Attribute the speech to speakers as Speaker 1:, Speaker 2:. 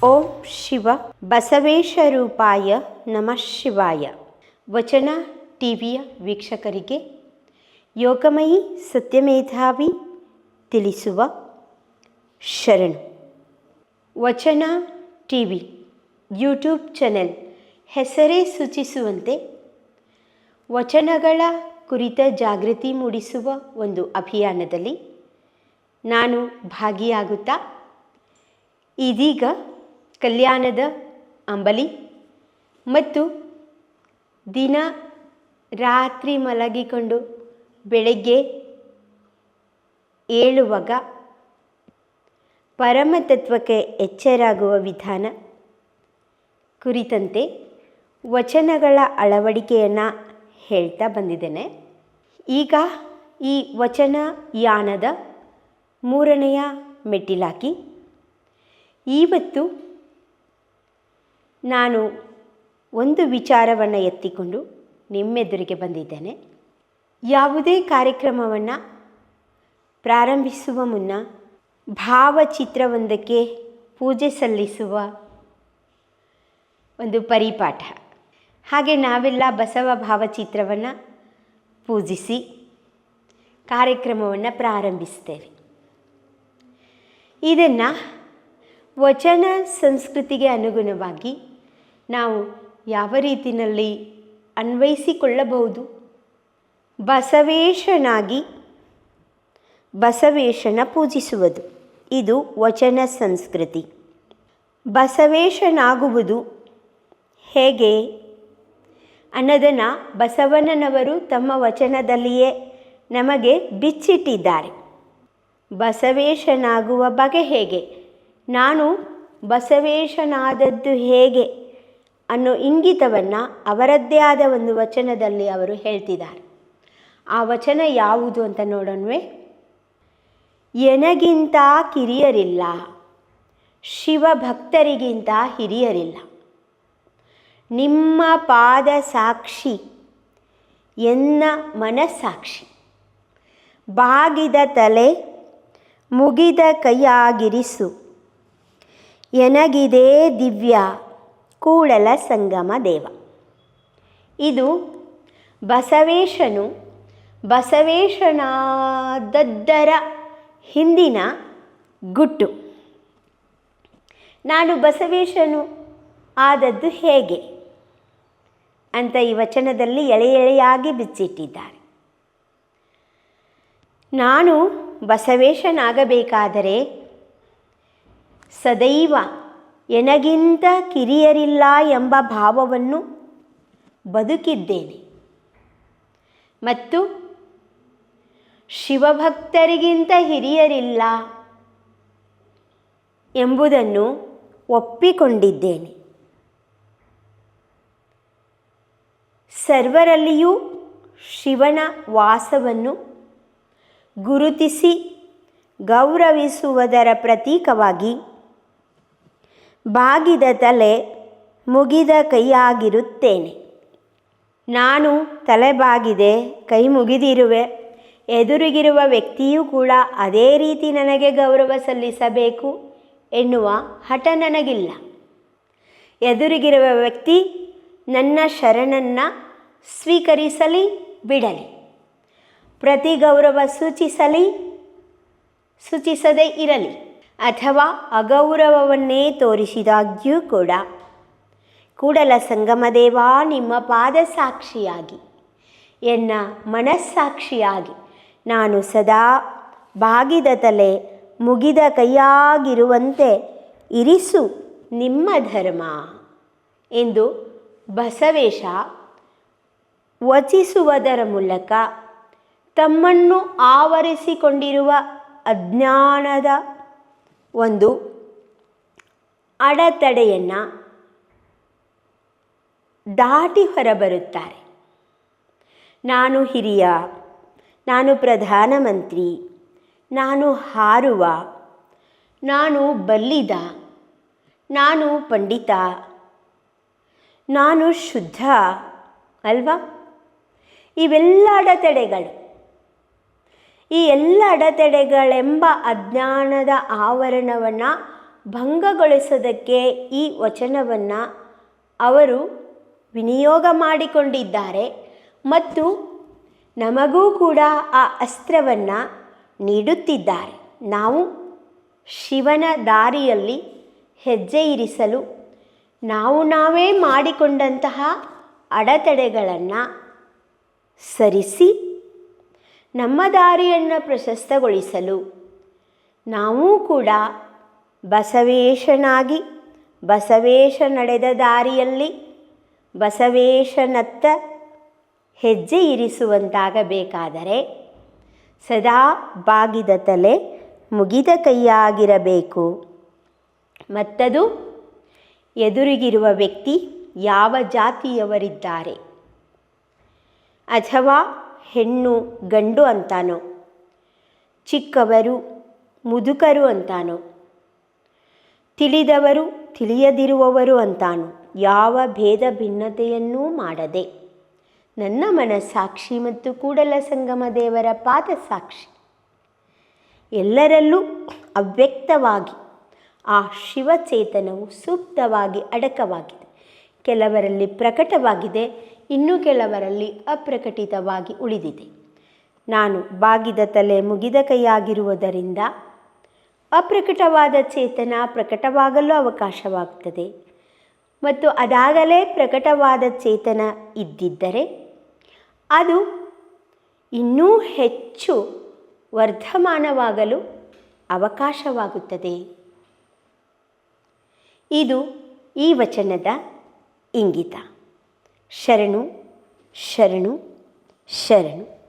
Speaker 1: ಓಂ ಶಿವ ಬಸವೇಶರೂಪಾಯ ನಮಃ ಶಿವಾಯ. ವಚನ ಟಿವಿಯ ವೀಕ್ಷಕರಿಗೆ ಯೋಗಮಯಿ ಸತ್ಯಮೇಧಾವಿ ತಿಳಿಸುವ ಶರಣು. ವಚನ ಟಿವಿ ಯೂಟ್ಯೂಬ್ ಚಾನೆಲ್ ಹೆಸರೇ ಸೂಚಿಸುವಂತೆ ವಚನಗಳ ಕುರಿತ ಜಾಗೃತಿ ಮೂಡಿಸುವ ಒಂದು ಅಭಿಯಾನದಲ್ಲಿ ನಾನು ಭಾಗಿಯಾಗುತ್ತಾ ಇದೀಗ ಕಲ್ಯಾಣದ ಅಂಬಲಿ ಮತ್ತು ದಿನ ರಾತ್ರಿ ಮಲಗಿಕೊಂಡು ಬೆಳಗ್ಗೆ ಏಳುವಾಗ ಪರಮತತ್ವಕ್ಕೆ ಎಚ್ಚರಾಗುವ ವಿಧಾನ ಕುರಿತಂತೆ ವಚನಗಳ ಅಳವಡಿಕೆಯನ್ನು ಹೇಳ್ತಾ ಬಂದಿದ್ದೇನೆ. ಈಗ ಈ ವಚನಯಾನದ 3ನೆಯ ಮೆಟ್ಟಿಲಾಗಿ ಇವತ್ತು ನಾನು ಒಂದು ವಿಚಾರವನ್ನು ಎತ್ತಿಕೊಂಡು ನಿಮ್ಮೆದುರಿಗೆ ಬಂದಿದ್ದೇನೆ. ಯಾವುದೇ ಕಾರ್ಯಕ್ರಮವನ್ನು ಪ್ರಾರಂಭಿಸುವ ಮುನ್ನ ಭಾವಚಿತ್ರವೊಂದಕ್ಕೆ ಪೂಜೆ ಸಲ್ಲಿಸುವ ಒಂದು ಪರಿಪಾಠ. ಹಾಗೆ ನಾವೆಲ್ಲ ಬಸವ ಭಾವಚಿತ್ರವನ್ನು ಪೂಜಿಸಿ ಕಾರ್ಯಕ್ರಮವನ್ನು ಪ್ರಾರಂಭಿಸ್ತೇವೆ. ಇದನ್ನು ವಚನ ಸಂಸ್ಕೃತಿಗೆ ಅನುಗುಣವಾಗಿ ನಾವು ಯಾವ ರೀತಿಯಲ್ಲಿ ಅನ್ವಯಿಸಿಕೊಳ್ಳಬಹುದು? ಬಸವೇಶನಾಗಿ ಬಸವೇಶನ ಪೂಜಿಸುವುದು ಇದು ವಚನ ಸಂಸ್ಕೃತಿ. ಬಸವೇಶನಾಗುವುದು ಹೇಗೆ ಅನ್ನೋದನ್ನು ಬಸವಣ್ಣನವರು ತಮ್ಮ ವಚನದಲ್ಲಿಯೇ ನಮಗೆ ಬಿಚ್ಚಿಟ್ಟಿದ್ದಾರೆ. ಬಸವೇಶನಾಗುವ ಬಗೆ ಹೇಗೆ, ನಾನು ಬಸವೇಶನಾದದ್ದು ಹೇಗೆ ಅನ್ನೋ ಇಂಗಿತವನ್ನು ಅವರದ್ದೇ ಆದ ಒಂದು ವಚನದಲ್ಲಿ ಅವರು ಹೇಳ್ತಿದ್ದಾರೆ. ಆ ವಚನ ಯಾವುದು ಅಂತ ನೋಡೋಣವೇ. ಎನಗಿಂತ ಕಿರಿಯರಿಲ್ಲ, ಶಿವಭಕ್ತರಿಗಿಂತ ಹಿರಿಯರಿಲ್ಲ, ನಿಮ್ಮ ಪಾದ ಸಾಕ್ಷಿ ಎನ್ನ ಮನಸ್ಸಾಕ್ಷಿ, ಬಾಗಿದ ತಲೆ ಮುಗಿದ ಕೈಯಾಗಿರಿಸು, ಎನಗಿದೆ ದಿವ್ಯ ಕೂಡಲ ಸಂಗಮ ದೇವ. ಇದು ಬಸವೇಶನು ಬಸವೇಶನಾದದ್ದರ ಹಿಂದಿನ ಗುಟ್ಟು. ನಾನು ಬಸವೇಶನು ಆದದ್ದು ಹೇಗೆ ಅಂತ ಈ ವಚನದಲ್ಲಿ ಎಳೆ ಎಳೆಯಾಗಿ ಬಿಚ್ಚಿಟ್ಟಿದ್ದಾರೆ. ನಾನು ಬಸವೇಶನಾಗಬೇಕಾದರೆ ಸದೈವ ಎನಗಿಂತ ಕಿರಿಯರಿಲ್ಲ ಎಂಬ ಭಾವವನ್ನು ಬದುಕಿದ್ದೇನೆ ಮತ್ತು ಶಿವಭಕ್ತರಿಗಿಂತ ಹಿರಿಯರಿಲ್ಲ ಎಂಬುದನ್ನು ಒಪ್ಪಿಕೊಂಡಿದ್ದೇನೆ. ಸರ್ವರಲ್ಲಿಯೂ ಶಿವನ ವಾಸವನ್ನು ಗುರುತಿಸಿ ಗೌರವಿಸುವುದರ ಪ್ರತೀಕವಾಗಿ ಬಾಗಿದ ತಲೆ ಮುಗಿದ ಕೈಯಾಗಿರುತ್ತೇನೆ. ನಾನು ತಲೆ ಬಾಗಿದೆ, ಕೈ ಮುಗಿದಿರುವೆ. ಎದುರಿಗಿರುವ ವ್ಯಕ್ತಿಯೂ ಕೂಡ ಅದೇ ರೀತಿ ನನಗೆ ಗೌರವ ಸಲ್ಲಿಸಬೇಕು ಎನ್ನುವ ಹಠ ನನಗಿಲ್ಲ. ಎದುರಿಗಿರುವ ವ್ಯಕ್ತಿ ನನ್ನ ಶರಣನ್ನು ಸ್ವೀಕರಿಸಲಿ ಬಿಡಲಿ, ಪ್ರತಿ ಗೌರವ ಸೂಚಿಸದೇ ಇರಲಿ ಅಥವಾ ಅಗೌರವವನ್ನೇ ತೋರಿಸಿದಾಗ್ಯೂ ಕೂಡ ಕೂಡಲ ಸಂಗಮದೇವ ನಿಮ್ಮ ಪಾದ ಸಾಕ್ಷಿಯಾಗಿ ಎನ್ನ ಮನಸ್ಸಾಕ್ಷಿಯಾಗಿ ನಾನು ಸದಾ ಬಾಗಿದ ತಲೆ ಮುಗಿದ ಕೈಯಾಗಿರುವಂತೆ ಇರಿಸು ನಿಮ್ಮ ಧರ್ಮ ಎಂದು ಬಸವೇಶ ವಚಿಸುವುದರ ಮೂಲಕ ತಮ್ಮನ್ನು ಆವರಿಸಿಕೊಂಡಿರುವ ಅಜ್ಞಾನದ ಒಂದು ಅಡೆತಡೆಯನ್ನು ದಾಟಿ ಹೊರಬರುತ್ತಾರೆ. ನಾನು ಹಿರಿಯ, ನಾನು ಪ್ರಧಾನಮಂತ್ರಿ, ನಾನು ಹಾರುವ, ನಾನು ಬಲ್ಲಿದ, ನಾನು ಪಂಡಿತ, ನಾನು ಶುದ್ಧ ಅಲ್ವಾ? ಇವೆಲ್ಲ ಅಡೆತಡೆಗಳು. ಈ ಎಲ್ಲ ಅಡೆತಡೆಗಳೆಂಬ ಅಜ್ಞಾನದ ಆವರಣವನ್ನು ಭಂಗಗೊಳಿಸೋದಕ್ಕೆ ಈ ವಚನವನ್ನು ಅವರು ವಿನಿಯೋಗ ಮಾಡಿಕೊಂಡಿದ್ದಾರೆ ಮತ್ತು ನಮಗೂ ಕೂಡ ಆ ಅಸ್ತ್ರವನ್ನು ನೀಡುತ್ತಿದ್ದಾರೆ. ನಾವು ಶಿವನ ದಾರಿಯಲ್ಲಿ ಹೆಜ್ಜೆ ಇರಿಸಲು ನಾವೇ ಮಾಡಿಕೊಂಡಂತಹ ಅಡೆತಡೆಗಳನ್ನು ಸರಿಸಿ ನಮ್ಮ ದಾರಿಯನ್ನು ಪ್ರಶಸ್ತಗೊಳಿಸಲು ನಾವೂ ಕೂಡ ಬಸವೇಶನಾಗಿ ಬಸವೇಶ ನಡೆದ ದಾರಿಯಲ್ಲಿ ಬಸವೇಶನತ್ತ ಹೆಜ್ಜೆ ಇರಿಸುವಂತಾಗಬೇಕಾದರೆ ಸದಾ ಬಾಗಿದ ತಲೆ ಮುಗಿದ ಕೈಯಾಗಿರಬೇಕು. ಮತ್ತದು ಎದುರಿಗಿರುವ ವ್ಯಕ್ತಿ ಯಾವ ಜಾತಿಯವರಿದ್ದಾರೆ ಅಥವಾ ಹೆಣ್ಣು ಗಂಡು ಅಂತಾನೋ, ಚಿಕ್ಕವರು ಮುದುಕರು ಅಂತಾನೋ, ತಿಳಿದವರು ತಿಳಿಯದಿರುವವರು ಅಂತಾನೋ ಯಾವ ಭೇದ ಭಿನ್ನತೆಯನ್ನೂ ಮಾಡದೆ ನನ್ನ ಮನಸ್ಸಾಕ್ಷಿ ಮತ್ತು ಕೂಡಲ ಸಂಗಮ ದೇವರ ಪಾದ ಸಾಕ್ಷಿ ಎಲ್ಲರಲ್ಲೂ ಅವ್ಯಕ್ತವಾಗಿ ಆ ಶಿವಚೇತನವು ಸೂಕ್ತವಾಗಿ ಅಡಕವಾಗಿದೆ. ಕೆಲವರಲ್ಲಿ ಪ್ರಕಟವಾಗಿದೆ, ಇನ್ನು ಕೆಲವರಲ್ಲಿ ಅಪ್ರಕಟಿತವಾಗಿ ಉಳಿದಿದೆ. ನಾನು ಬಾಗಿದ ತಲೆ ಮುಗಿದ ಕೈಯಾಗಿರುವುದರಿಂದ ಅಪ್ರಕಟವಾದ ಚೇತನ ಪ್ರಕಟವಾಗಲು ಅವಕಾಶವಾಗ್ತದೆ ಮತ್ತು ಅದಾಗಲೇ ಪ್ರಕಟವಾದ ಚೇತನ ಇದ್ದಿದ್ದರೆ ಅದು ಇನ್ನೂ ಹೆಚ್ಚು ವರ್ಧಮಾನವಾಗಲು ಅವಕಾಶವಾಗುತ್ತದೆ. ಇದು ಈ ವಚನದ ಇಂಗಿತ. ಶರಣು ಶರಣು ಶರಣು.